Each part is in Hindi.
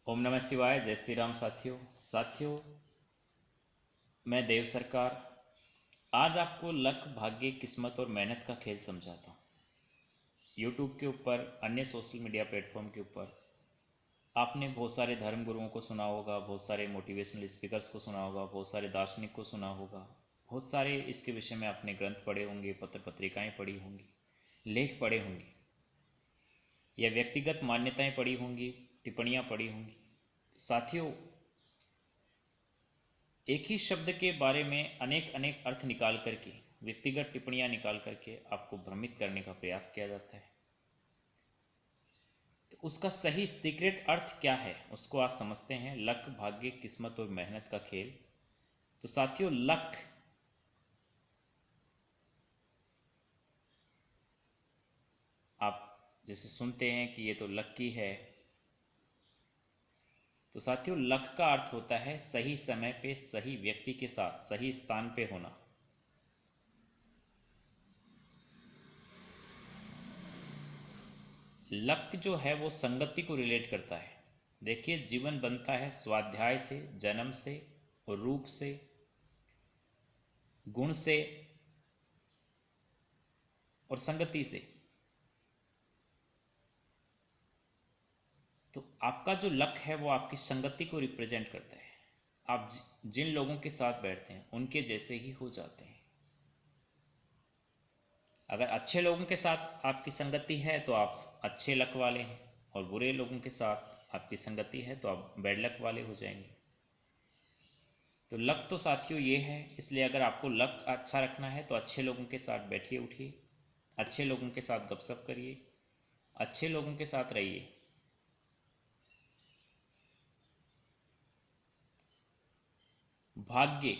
ओम नमः शिवाय। जय श्री राम। साथियों, मैं देव सरकार आज आपको लक, भाग्य, किस्मत और मेहनत का खेल समझाता हूँ। यूट्यूब के ऊपर, अन्य सोशल मीडिया प्लेटफॉर्म के ऊपर आपने बहुत सारे धर्म गुरुओं को सुना होगा, बहुत सारे मोटिवेशनल स्पीकर्स को सुना होगा, बहुत सारे दार्शनिक को सुना होगा, बहुत सारे इसके विषय में आपने ग्रंथ पढ़े होंगे, पत्र पत्रिकाएं पढ़ी होंगी, लेख पढ़े होंगे या व्यक्तिगत मान्यताएं पढ़ी होंगी, टिप्पणियां पढ़ी होंगी। साथियों, एक ही शब्द के बारे में अनेक अनेक अर्थ निकाल करके, व्यक्तिगत टिप्पणियां निकाल करके आपको भ्रमित करने का प्रयास किया जाता है। तो उसका सही सीक्रेट अर्थ क्या है, उसको आज समझते हैं। लक, भाग्य, किस्मत और मेहनत का खेल। तो साथियों, लक, आप जैसे सुनते हैं कि ये तो लक्की है, तो साथियों लक का अर्थ होता है सही समय पे, सही व्यक्ति के साथ, सही स्थान पे होना। लक जो है वो संगति को रिलेट करता है। देखिए, जीवन बनता है स्वाध्याय से, जन्म से और रूप से, गुण से और संगति से। तो आपका जो लक है वो आपकी संगति को रिप्रेजेंट करता है। आप जिन लोगों के साथ बैठते हैं उनके जैसे ही हो जाते हैं। अगर अच्छे लोगों के साथ आपकी संगति है तो आप अच्छे लक वाले हैं, और बुरे लोगों के साथ आपकी संगति है तो आप बैड लक वाले हो जाएंगे। तो लक तो साथियों ये है, इसलिए अगर आपको लक अच्छा रखना है तो अच्छे लोगों के साथ बैठिए उठिए, अच्छे लोगों के साथ गपशप करिए, अच्छे लोगों के साथ रहिए। भाग्य,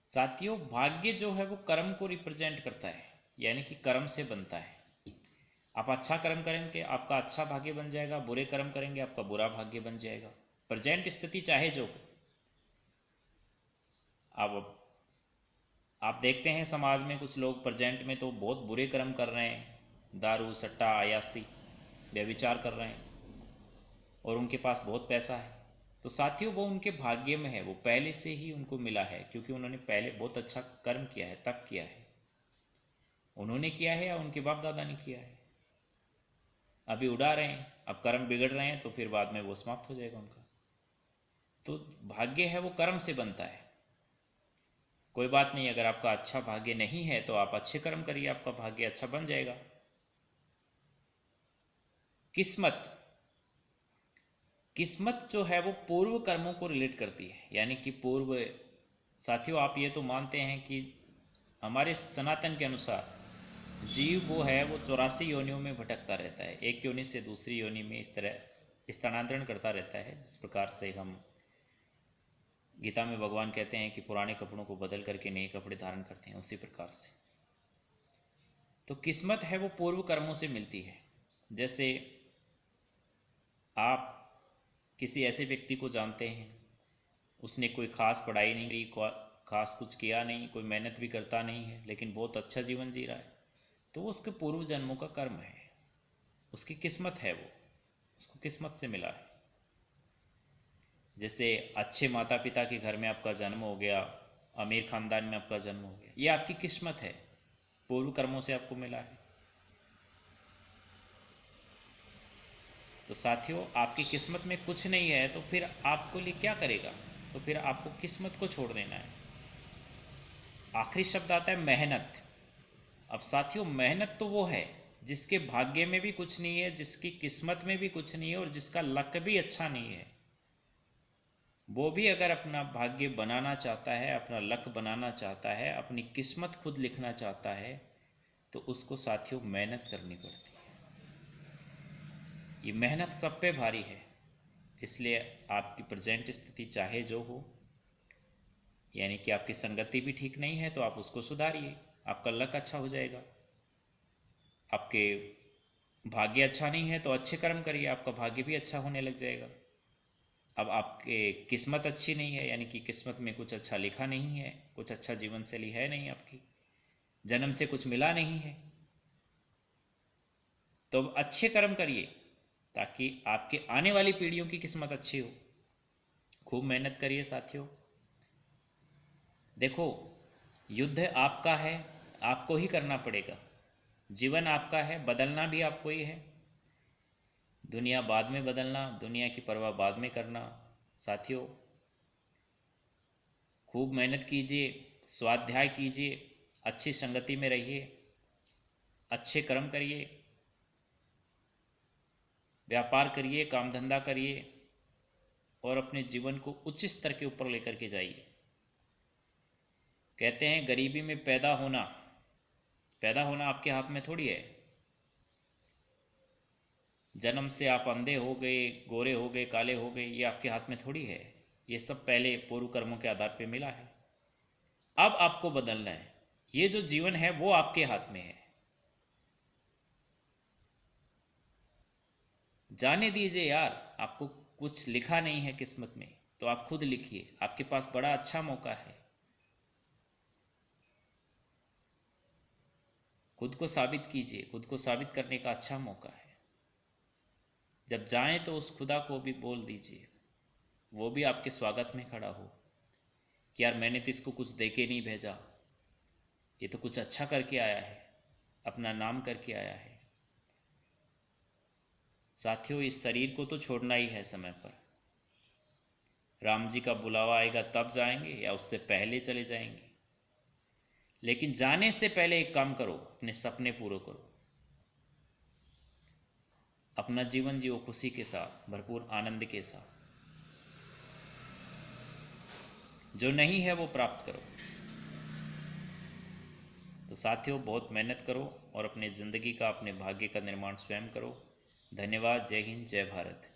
साथियों भाग्य जो है वो कर्म को रिप्रेजेंट करता है, यानी कि कर्म से बनता है। आप अच्छा कर्म करेंगे आपका अच्छा भाग्य बन जाएगा, बुरे कर्म करेंगे आपका बुरा भाग्य बन जाएगा। प्रेजेंट स्थिति चाहे जो हो। अब आप देखते हैं समाज में कुछ लोग प्रेजेंट में तो बहुत बुरे कर्म कर रहे हैं, दारू, सट्टा, अयासी, व्यभिचार कर रहे हैं, और उनके पास बहुत पैसा है। तो साथियों वो उनके भाग्य में है, वो पहले से ही उनको मिला है, क्योंकि उन्होंने पहले बहुत अच्छा कर्म किया है, तब किया है। उन्होंने किया है या उनके बाप दादा ने किया है। अभी उड़ा रहे हैं, अब कर्म बिगड़ रहे हैं तो फिर बाद में वो समाप्त हो जाएगा उनका। तो भाग्य है वो कर्म से बनता है। कोई बात नहीं, अगर आपका अच्छा भाग्य नहीं है तो आप अच्छे कर्म करिए, आपका भाग्य अच्छा बन जाएगा। किस्मत, किस्मत जो है वो पूर्व कर्मों को रिलेट करती है, यानी कि पूर्व। साथियों आप ये तो मानते हैं कि हमारे सनातन के अनुसार जीव वो है वो 84 योनियों में भटकता रहता है, एक योनि से दूसरी योनि में इस तरह स्थानांतरण करता रहता है। जिस प्रकार से हम गीता में भगवान कहते हैं कि पुराने कपड़ों को बदल करके नए कपड़े धारण करते हैं, उसी प्रकार से तो किस्मत है वो पूर्व कर्मों से मिलती है। जैसे आप किसी ऐसे व्यक्ति को जानते हैं, उसने कोई खास पढ़ाई नहीं की, खास कुछ किया नहीं, कोई मेहनत भी करता नहीं है, लेकिन बहुत अच्छा जीवन जी रहा है, तो वो उसके पूर्व जन्मों का कर्म है, उसकी किस्मत है, वो उसको किस्मत से मिला है। जैसे अच्छे माता पिता के घर में आपका जन्म हो गया, अमीर खानदान में आपका जन्म हो गया, ये आपकी किस्मत है, पूर्व कर्मों से आपको मिला है। तो साथियों आपकी किस्मत में कुछ नहीं है तो फिर आपको लिए क्या करेगा, तो फिर आपको किस्मत को छोड़ देना है। आखिरी शब्द आता है मेहनत। अब साथियों मेहनत तो वो है जिसके भाग्य में भी कुछ नहीं है, जिसकी किस्मत में भी कुछ नहीं है, और जिसका लक भी अच्छा नहीं है, वो भी अगर अपना भाग्य बनाना चाहता है, अपना लक बनाना चाहता है, अपनी किस्मत खुद लिखना चाहता है, तो उसको साथियों मेहनत करनी पड़ती है। ये मेहनत सब पे भारी है। इसलिए आपकी प्रेजेंट स्थिति चाहे जो हो, यानी कि आपकी संगति भी ठीक नहीं है तो आप उसको सुधारिए, आपका लक अच्छा हो जाएगा। आपके भाग्य अच्छा नहीं है तो अच्छे कर्म करिए, आपका भाग्य भी अच्छा होने लग जाएगा। अब आपके किस्मत अच्छी नहीं है, यानी कि किस्मत में कुछ अच्छा लिखा नहीं है, कुछ अच्छा जीवन शैली है नहीं, आपकी जन्म से कुछ मिला नहीं है, तो अब अच्छे कर्म करिए, ताकि आपके आने वाली पीढ़ियों की किस्मत अच्छी हो। खूब मेहनत करिए साथियों। देखो, युद्ध आपका है, आपको ही करना पड़ेगा। जीवन आपका है, बदलना भी आपको ही है। दुनिया बाद में बदलना, दुनिया की परवाह बाद में करना। साथियों, खूब मेहनत कीजिए, स्वाध्याय कीजिए, अच्छी संगति में रहिए, अच्छे कर्म करिए, व्यापार करिए, काम धंधा करिए और अपने जीवन को उच्च स्तर के ऊपर लेकर के जाइए। कहते हैं गरीबी में पैदा होना आपके हाथ में थोड़ी है। जन्म से आप अंधे हो गए, गोरे हो गए, काले हो गए, ये आपके हाथ में थोड़ी है। ये सब पहले पूर्व कर्मों के आधार पे मिला है। अब आपको बदलना है। ये जो जीवन है वो आपके हाथ में है। जाने दीजिए यार, आपको कुछ लिखा नहीं है किस्मत में तो आप खुद लिखिए। आपके पास बड़ा अच्छा मौका है। खुद को साबित कीजिए, खुद को साबित करने का अच्छा मौका है। जब जाएं तो उस खुदा को भी बोल दीजिए, वो भी आपके स्वागत में खड़ा हो कि यार मैंने तो इसको कुछ दे के नहीं भेजा, ये तो कुछ अच्छा करके आया है, अपना नाम करके आया है। साथियों, इस शरीर को तो छोड़ना ही है समय पर। राम जी का बुलावा आएगा तब जाएंगे या उससे पहले चले जाएंगे। लेकिन जाने से पहले एक काम करो, अपने सपने पूरे करो। अपना जीवन जियो खुशी के साथ, भरपूर आनंद के साथ। जो नहीं है वो प्राप्त करो। तो साथियों, बहुत मेहनत करो और अपने ज़िंदगी का, अपने भाग्य का निर्माण स्वयं करो। धन्यवाद। जय हिंद, जय भारत।